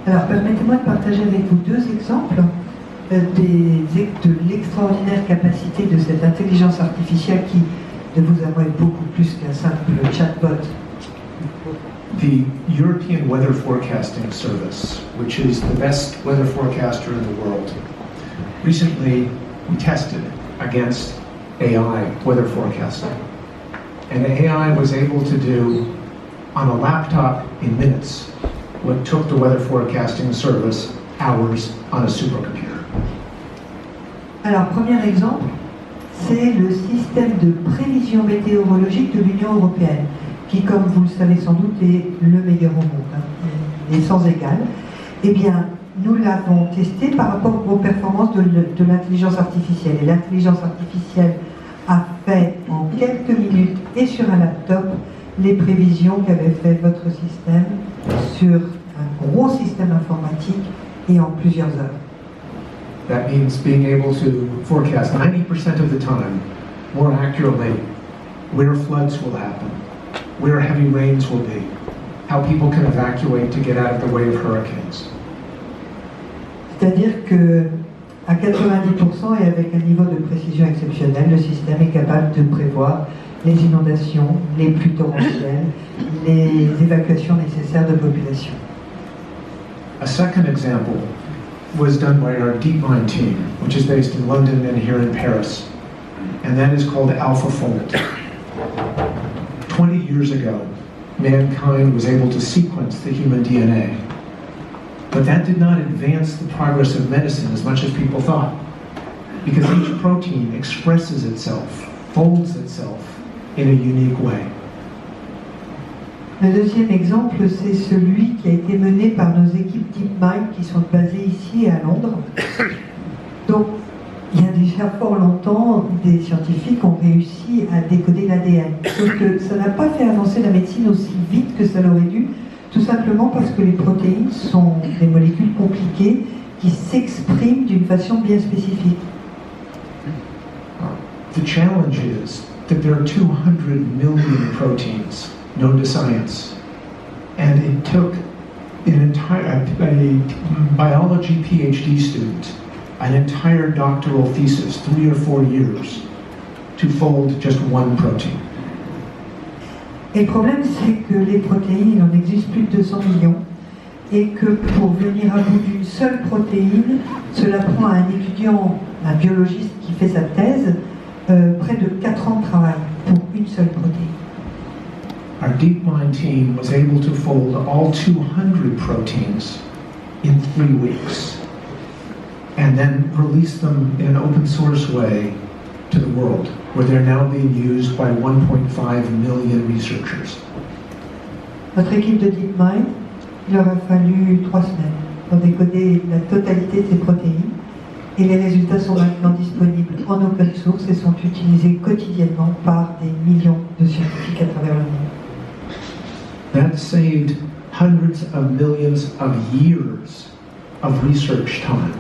Alors, permettez-moi de partager avec vous deux exemples de l'extraordinaire capacité de cette intelligence artificielle qui, de vous avouer, est beaucoup plus qu'un simple chatbot. The European Weather Forecasting Service, which is the best weather forecaster in the world, recently we tested against AI weather forecasting. And AI was able to do on a laptop in minutes what took the weather forecasting service hours on a supercomputer. Alors, premier exemple, c'est le système de prévision météorologique de l'Union européenne, qui, comme vous le savez sans doute, est le meilleur au monde, il est sans égal. Eh bien, nous l'avons testé par rapport aux performances de l'intelligence artificielle. Et l'intelligence artificielle a fait en quelques minutes et sur un laptop les prévisions qu'avait fait votre système sur un gros système informatique et en plusieurs heures. That means being able to forecast 90% of the time, more accurately, where floods will happen, where heavy rains will be, how people can evacuate to get out of the way of hurricanes. C'est-à-dire que à 90% et avec un niveau de précision exceptionnel, le système est capable de prévoir les inondations, les pluies torrentielles, les évacuations nécessaires de population. A second example was done by our DeepMind team, which is based in London and here in Paris, and that is called AlphaFold. 20 years ago, mankind was able to sequence the human DNA, but that did not advance the progress of medicine as much as people thought, because each protein expresses itself, folds itself in a unique way. Le deuxième exemple, c'est celui qui a été mené par nos équipes DeepMind qui sont basées ici à Londres. Donc, il y a déjà fort longtemps, des scientifiques ont réussi à décoder l'ADN. Sauf que ça n'a pas fait avancer la médecine aussi vite que ça l'aurait dû, tout simplement parce que les protéines sont des molécules compliquées qui s'expriment d'une façon bien spécifique. The challenge is that there are 200 million proteins known to science, and it took a biology PhD student an entire doctoral thesis, 3 or 4 years, to fold just one protein. Et le problème, c'est que les protéines, il en existe plus de 200 millions, et que pour venir à bout d'une seule protéine, cela prend à un étudiant, un biologiste qui fait sa thèse, près de 4 ans de travail pour une seule protéine. Our DeepMind team was able to fold all 200 proteins in 3 weeks, and then release them in an open source way to the world, where they're now being used by 1.5 million researchers. Notre équipe de DeepMind, il leur a fallu 3 semaines pour décoder la totalité de ces protéines, et les résultats sont maintenant disponibles en open source et sont utilisés quotidiennement par des millions de scientifiques à travers le monde. That saved hundreds of millions of years of research time.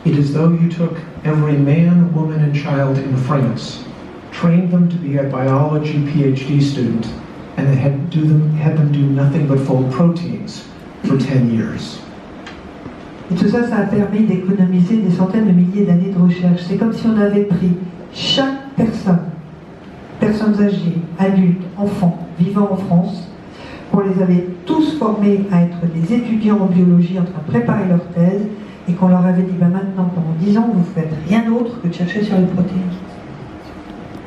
It is as though you took every man, woman, and child in France, trained them to be a biology PhD student, and had them do nothing but fold proteins for 10 years. Et tout ça, ça a permis d'économiser des centaines de milliers d'années de recherche. C'est comme si on avait pris chaque personne, personnes âgées, adultes, enfants, vivant en France, qu'on les avait tous formés à être des étudiants en biologie en train de préparer leur thèse, et qu'on leur avait dit, maintenant, pendant 10 ans, vous ne faites rien d'autre que de chercher sur les protéines.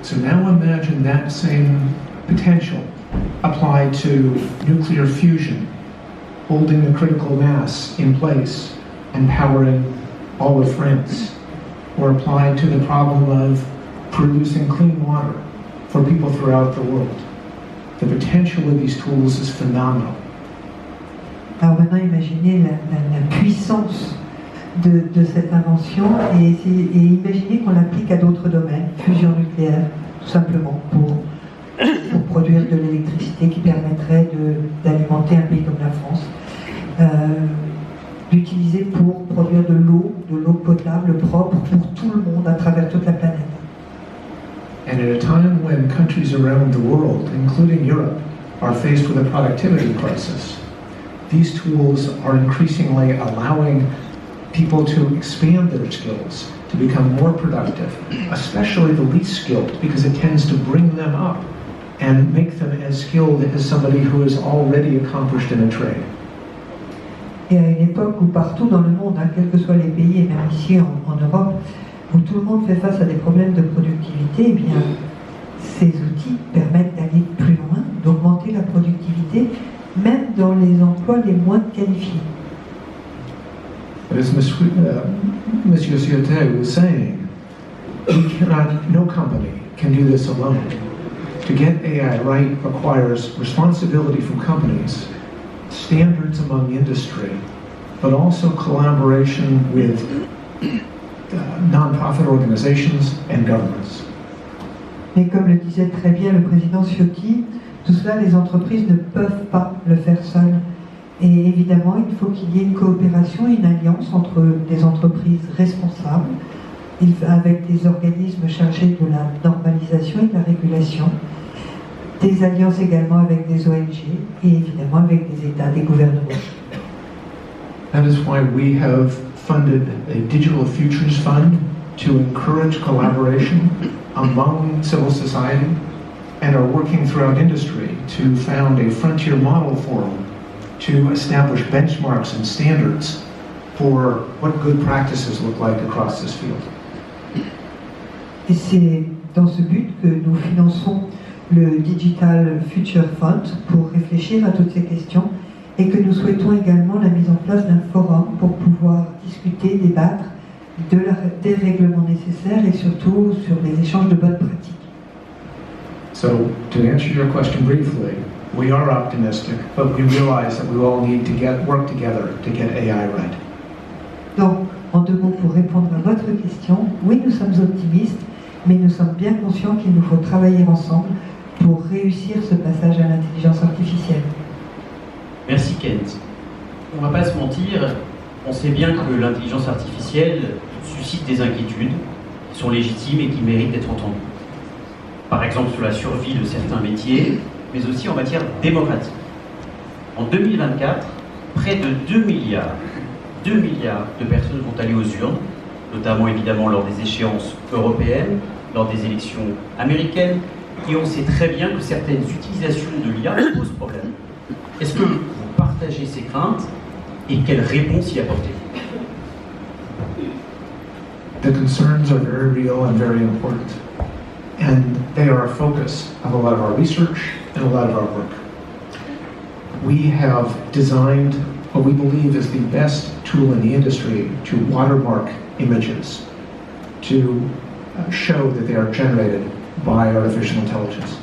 So now imagine that same potential applied to nuclear fusion, holding the critical mass in place and powering all of France, or applied to the problem of producing clean water for people throughout the world. The potential of these tools is phenomenal. Alors maintenant, imaginez la puissance de cette invention et imaginez qu'on l'applique à d'autres domaines, fusion nucléaire, tout simplement, pour produire de l'électricité qui permettrait d'alimenter un pays comme la France, l'utiliser pour produire de l'eau potable, propre, pour tout le monde, à travers toute la planète. And at a time when countries around the world, including Europe, are faced with a productivity crisis, these tools are increasingly allowing people to expand their skills, to become more productive, especially the least skilled, because it tends to bring them up and make them as skilled as somebody who is already accomplished in a trade. Et à une époque où partout dans le monde, quels que soient les pays, et même ici en Europe, où tout le monde fait face à des problèmes de productivité, eh bien, ces outils permettent d'aller plus loin, d'augmenter la productivité, même dans les emplois les moins qualifiés. As Monsieur Ciotet was saying, no company can do this alone. To get AI right requires responsibility from companies, standards among industry, but also collaboration with non-profit organizations and governments. Mais comme le disait très bien le président Ciotti, tout cela, les entreprises ne peuvent pas le faire seules. Et évidemment, il faut qu'il y ait une coopération, une alliance entre des entreprises responsables, avec des organismes chargés de la normalisation et de la régulation, des alliances également avec des ONG et évidemment avec des États, des gouvernements. That is why we have funded a Digital Futures Fund to encourage collaboration among civil society and are working throughout industry to found a Frontier Model Forum to establish benchmarks and standards for what good practices look like across this field. Et c'est dans ce but que nous finançons le Digital Future Fund pour réfléchir à toutes ces questions et que nous souhaitons également la mise en place d'un forum pour pouvoir discuter, débattre des règlements nécessaires et surtout sur les échanges de bonnes pratiques. So, to answer your question briefly, we are optimistic, but we realize that we all need to work together to get AI right. Donc, en deux mots, pour répondre à votre question, oui, nous sommes optimistes, mais nous sommes bien conscients qu'il nous faut travailler ensemble pour réussir ce passage à l'intelligence artificielle. Merci Kent. On ne va pas se mentir, on sait bien que l'intelligence artificielle suscite des inquiétudes qui sont légitimes et qui méritent d'être entendues. Par exemple sur la survie de certains métiers, mais aussi en matière démocratique. En 2024, près de 2 milliards de personnes vont aller aux urnes, notamment évidemment lors des échéances européennes, lors des élections américaines, et on sait très bien que certaines utilisations de l'IA posent problème. Est-ce que vous partagez ces craintes et quelles réponses y apportez-vous? The concerns are very real and very important, and they are a focus of a lot of our research and a lot of our work. We have designed what we believe is the best tool in the industry to watermark images, to show that they are generated by artificial intelligence.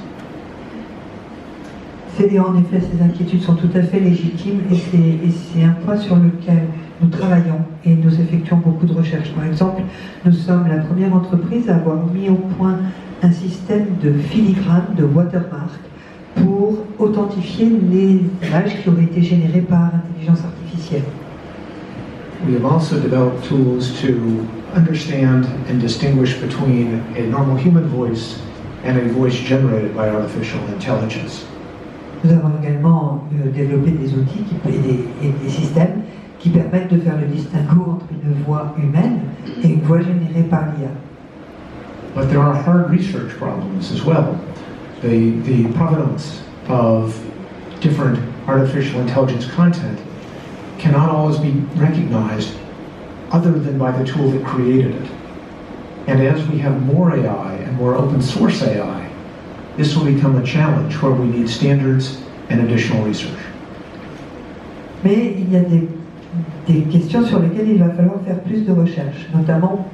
En effet, ces inquiétudes sont tout à fait légitimes et c'est un point sur lequel nous travaillons et nous effectuons beaucoup de recherches. Par exemple, nous sommes la première entreprise à avoir mis au point un système de filigrane, de watermark, pour authentifier les images qui auraient été générées par intelligence artificielle. We have also developed tools to understand and distinguish between a normal human voice and a voice generated by artificial intelligence. Nous avons également développé des outils et des systèmes qui permettent de faire le distinguo entre une voix humaine et une voix générée par l'IA. But there are hard research problems as well. The provenance of different artificial intelligence content cannot always be recognized other than by the tool that created it. And as we have more AI and more open source AI, this will become a challenge where we need standards and additional research. Mais il y a des questions sur lesquelles il va falloir faire plus de recherches, notamment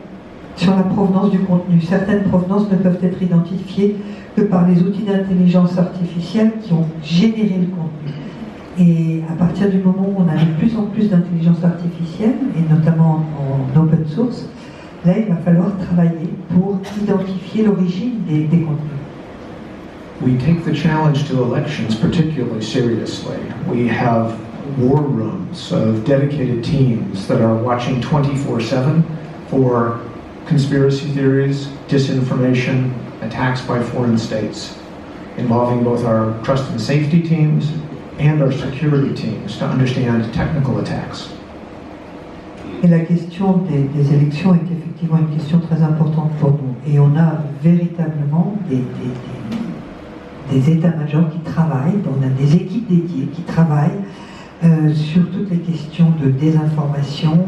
sur la provenance du contenu. Certaines provenances ne peuvent être identifiées que par les outils d'intelligence artificielle qui ont généré le contenu. Et à partir du moment où on a de plus en plus d'intelligence artificielle, et notamment en open source, là il va falloir travailler pour identifier l'origine des contenus. We take the challenge to elections particularly seriously. We have war rooms of dedicated teams that are watching 24/7 for conspiracy theories, disinformation, attacks by foreign states, involving both our trust and safety teams and our security teams to understand technical attacks. Et la question des élections est effectivement une question très importante pour nous. Et on a véritablement des états-majors qui travaillent, on a des équipes dédiées qui travaillent sur toutes les questions de désinformation,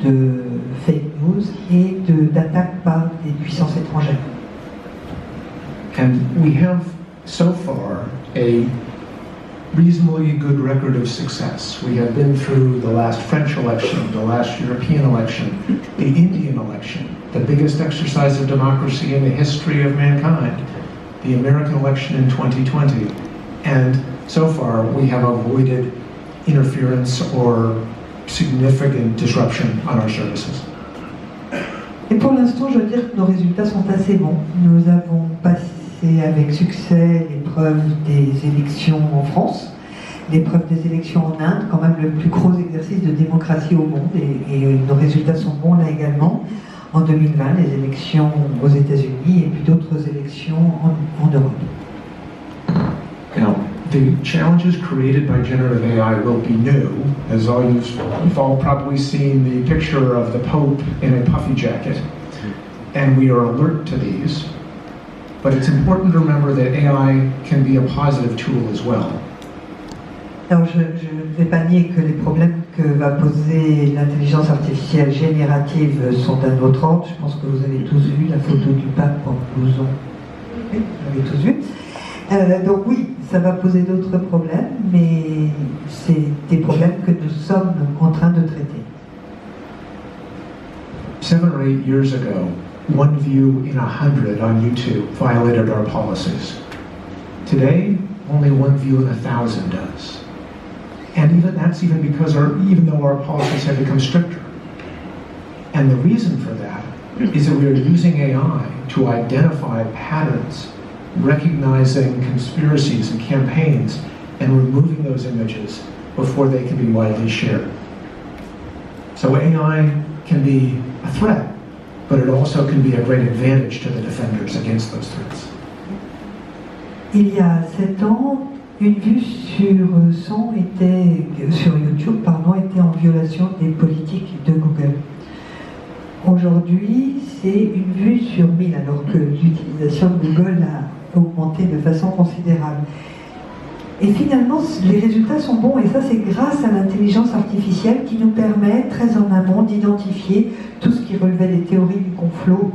de fake news et d'attaques par des puissances étrangères. And we have so far a reasonably good record of success. We have been through the last French election, the last European election, the Indian election, the biggest exercise of democracy in the history of mankind, the American election in 2020. And so far, we have avoided interference or significant disruption on our services. Et pour l'instant, je veux dire que nos résultats sont assez bons. Nous avons passé avec succès l'épreuve des élections en France, l'épreuve des élections en Inde, quand même le plus gros exercice de démocratie au monde, et nos résultats sont bons là également. En 2020, les élections aux États-Unis et puis d'autres élections en Europe. Now, the challenges created by generative AI will be new, as you've all probably seen the picture of the Pope in a puffy jacket, and we are alert to these. But it's important to remember that AI can be a positive tool as well. Alors je ne vais pas nier que les problèmes que va poser l'intelligence artificielle générative sont d'un autre ordre. Je pense que vous avez tous vu la photo du pape en blouson. Oui, vous l'avez tous vu. Donc oui, ça va poser d'autres problèmes, mais c'est des problèmes que nous sommes en train de traiter. 7 or 8 years ago, one view in 100 on YouTube violated our policies. Today, only one view in 1,000 does. And that's even because even though our policies have become stricter. And the reason for that is that we are using AI to identify patterns, recognizing conspiracies and campaigns, and removing those images before they can be widely shared. So AI can be a threat, but it also can be a great advantage to the defenders against those threats. Il y a 7 ans, une vue sur YouTube était en violation des politiques de Google. Aujourd'hui, c'est une vue sur 1000, alors que l'utilisation de Google a augmenté de façon considérable. Et finalement, les résultats sont bons, et ça c'est grâce à l'intelligence artificielle qui nous permet très en amont d'identifier tout ce qui relevait des théories du complot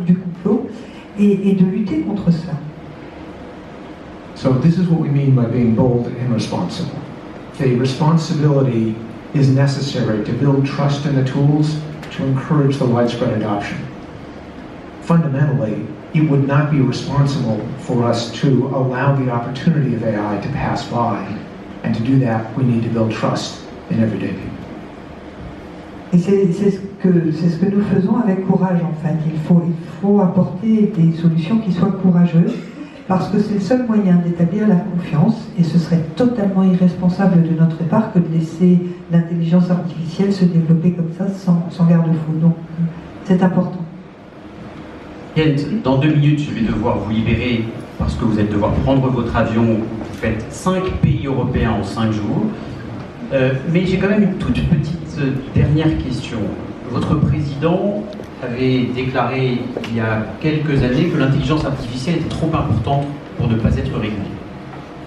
et de lutter contre cela. So this is what we mean by being bold and responsible. The responsibility is necessary to build trust in the tools to encourage the widespread adoption. Fundamentally, it would not be responsible for us to allow the opportunity of AI to pass by. And to do that, we need to build trust in everyday people. Et c'est ce que nous faisons avec courage en fait. Il faut apporter des solutions qui soient courageuses, parce que c'est le seul moyen d'établir la confiance, et ce serait totalement irresponsable de notre part que de laisser l'intelligence artificielle se développer comme ça sans garde-fou. Donc c'est important. Kent, dans 2 minutes, je vais devoir vous libérer parce que vous allez devoir prendre votre avion. Vous faites 5 pays européens en 5 jours. Mais j'ai quand même une toute petite dernière question. Votre président avait déclaré il y a quelques années que l'intelligence artificielle était trop importante pour ne pas être régulée.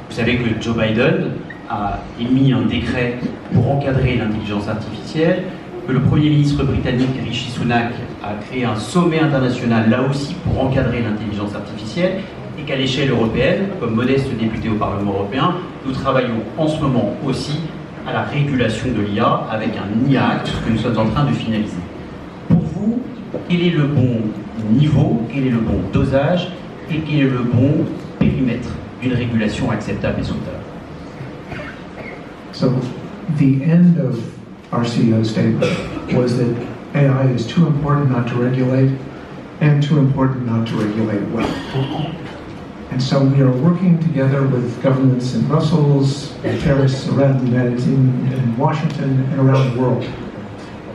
Vous savez que Joe Biden a émis un décret pour encadrer l'intelligence artificielle, que le Premier ministre britannique Rishi Sunak a créé un sommet international là aussi pour encadrer l'intelligence artificielle, et qu'à l'échelle européenne, comme modeste député au Parlement européen, nous travaillons en ce moment aussi à la régulation de l'IA avec un IA Act que nous sommes en train de finaliser. Pour vous, quel est le bon niveau, quel est le bon dosage et quel est le bon périmètre d'une régulation acceptable et souhaitable? So the end of our CEO's statement was that AI is too important not to regulate and too important not to regulate well. And so we are working together with governments in Brussels, in Paris, around the United States, in Washington, and around the world,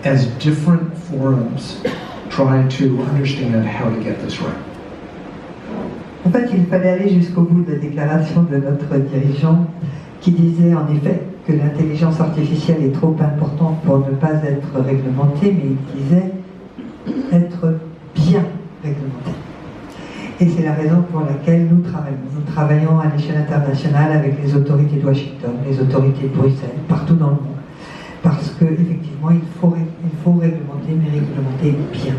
as different forums try to understand how to get this right. En fait, il fallait aller jusqu'au bout de la déclaration de notre dirigeant qui disait en effet que l'intelligence artificielle est trop importante pour ne pas être réglementée, mais il disait être bien réglementée. Et c'est la raison pour laquelle nous travaillons. Nous travaillons à l'échelle internationale avec les autorités de Washington, les autorités de Bruxelles, partout dans le monde. Parce qu'effectivement, il faut réglementer, mais réglementer bien.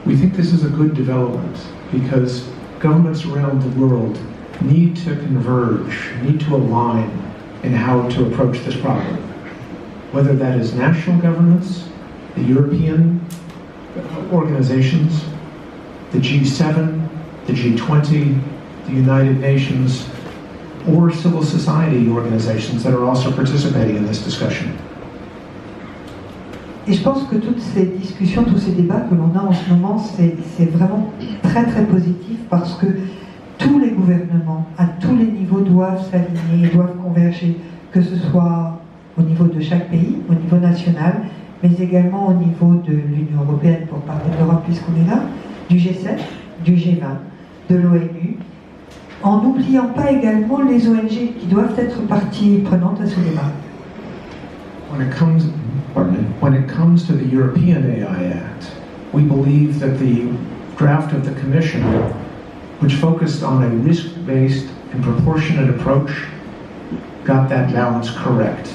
We think this is a good development because governments around the world need to converge, need to align in how to approach this problem. Whether that is national governments, the European organizations, the G7, the G20, the United Nations, or civil society organizations that are also participating in this discussion. Et je pense que toutes ces discussions, tous ces débats que l'on a en ce moment, c'est vraiment très très positif parce que tous les gouvernements, à tous les niveaux, doivent s'aligner, doivent converger, que ce soit au niveau de chaque pays, au niveau national, mais également au niveau de l'Union européenne, pour parler de l'Europe puisqu'on est là, du G7, du G20, de l'ONU, en n'oubliant pas également les ONG qui doivent être partie prenante à ce débat. When it comes to the European AI Act, we believe that the draft of the Commission, which focused on a risk-based and proportionate approach, got that balance correct.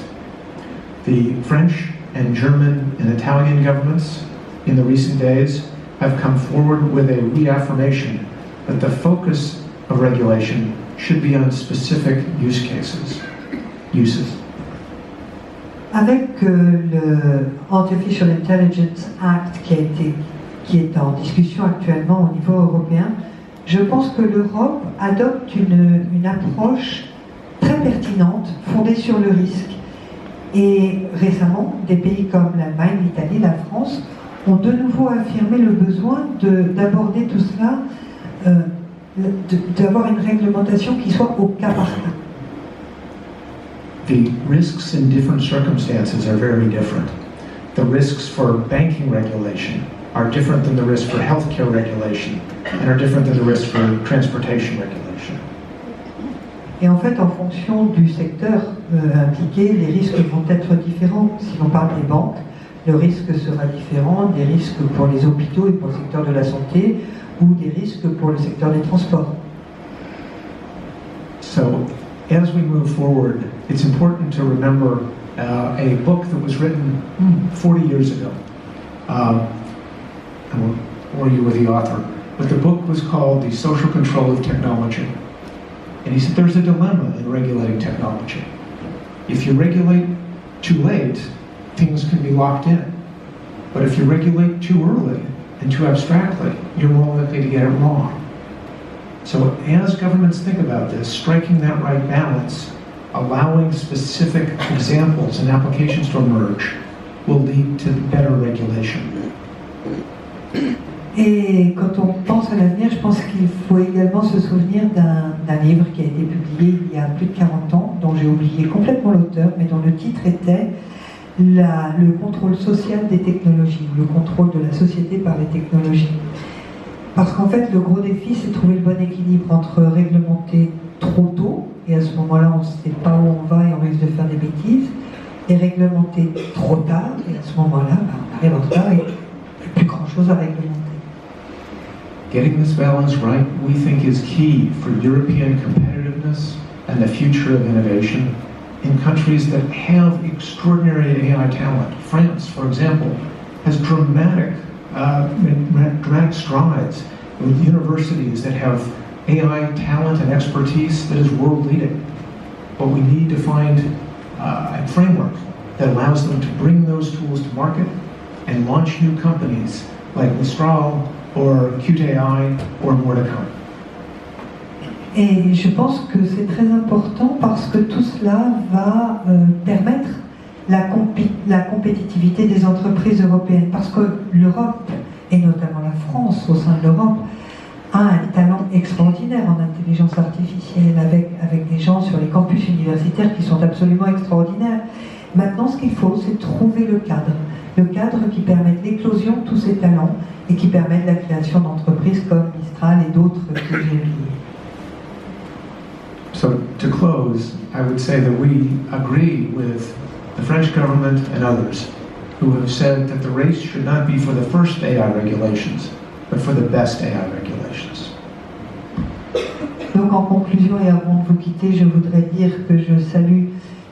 The French and German and Italian governments in the recent days have come forward with a reaffirmation that the focus of regulation should be on specific uses. Avec le Artificial Intelligence Act qui est en discussion actuellement au niveau européen, je pense que l'Europe adopte une approche très pertinente, fondée sur le risque. Et récemment, des pays comme l'Allemagne, l'Italie, la France ont de nouveau affirmé le besoin d'aborder tout cela, d'avoir une réglementation qui soit au cas par cas. The risks in different circumstances are very different. The risks for banking regulation are different than the risk for healthcare regulation and are different than the risk for transportation regulation. Et en fait, en fonction du secteur impliqué, les risques vont être différents. Si l'on parle des banques, le risque sera différent des risques pour les hôpitaux et pour le secteur de la santé ou des risques pour le secteur des transports. So, as we move forward, it's important to remember a book that was written 40 years ago. I won't bore you with the author, but the book was called The Social Control of Technology. And he said there's a dilemma in regulating technology. If you regulate too late, things can be locked in. But if you regulate too early and too abstractly, you're more likely to get it wrong. So as governments think about this, striking that right balance, allowing specific examples and applications to emerge, will lead to better regulation. Et quand on pense à l'avenir, je pense qu'il faut également se souvenir d'un livre qui a été publié il y a plus de 40 ans, dont j'ai oublié complètement l'auteur, mais dont le titre était le contrôle social des technologies, le contrôle de la société par les technologies. Parce qu'en fait, le gros défi, c'est de trouver le bon équilibre entre réglementer trop tôt, et à ce moment-là, on ne sait pas où on va et on risque de faire des bêtises, et réglementer trop tard, et à ce moment-là, on arrive en retard et il n'y a plus grand-chose à réglementer. Getting this balance right, we think, is key for European competitiveness and the future of innovation in countries that have extraordinary AI talent. France, for example, has dramatic strides with universities that have AI talent and expertise that is world-leading. But we need to find a framework that allows them to bring those tools to market and launch new companies like Mistral or Qt.ai or more to come. Et je pense que c'est très important parce que tout cela va permettre la compétitivité des entreprises européennes. Parce que l'Europe, et notamment la France au sein de l'Europe, a un talent extraordinaire en intelligence artificielle avec des gens sur les campus universitaires qui sont absolument extraordinaires. Maintenant, ce qu'il faut, c'est trouver le cadre qui permette l'éclosion de tous ces talents et qui permette la création d'entreprises comme Mistral et d'autres que j'ai oubliées. So So to close, I would say that we agree with the French government and others who have said that the race should not be for the first AI regulations, but for the best AI regulations. Donc en conclusion et avant de vous quitter, je voudrais dire que je salue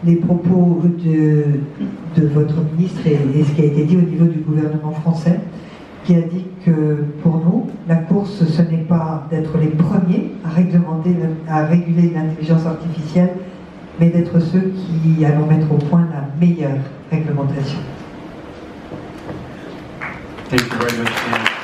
les propos de votre ministre et ce qui a été dit au niveau du gouvernement français, qui a dit que pour nous, la course, ce n'est pas d'être les premiers à réguler l'intelligence artificielle, mais d'être ceux qui allons mettre au point la meilleure réglementation. Thank you very much, Dan.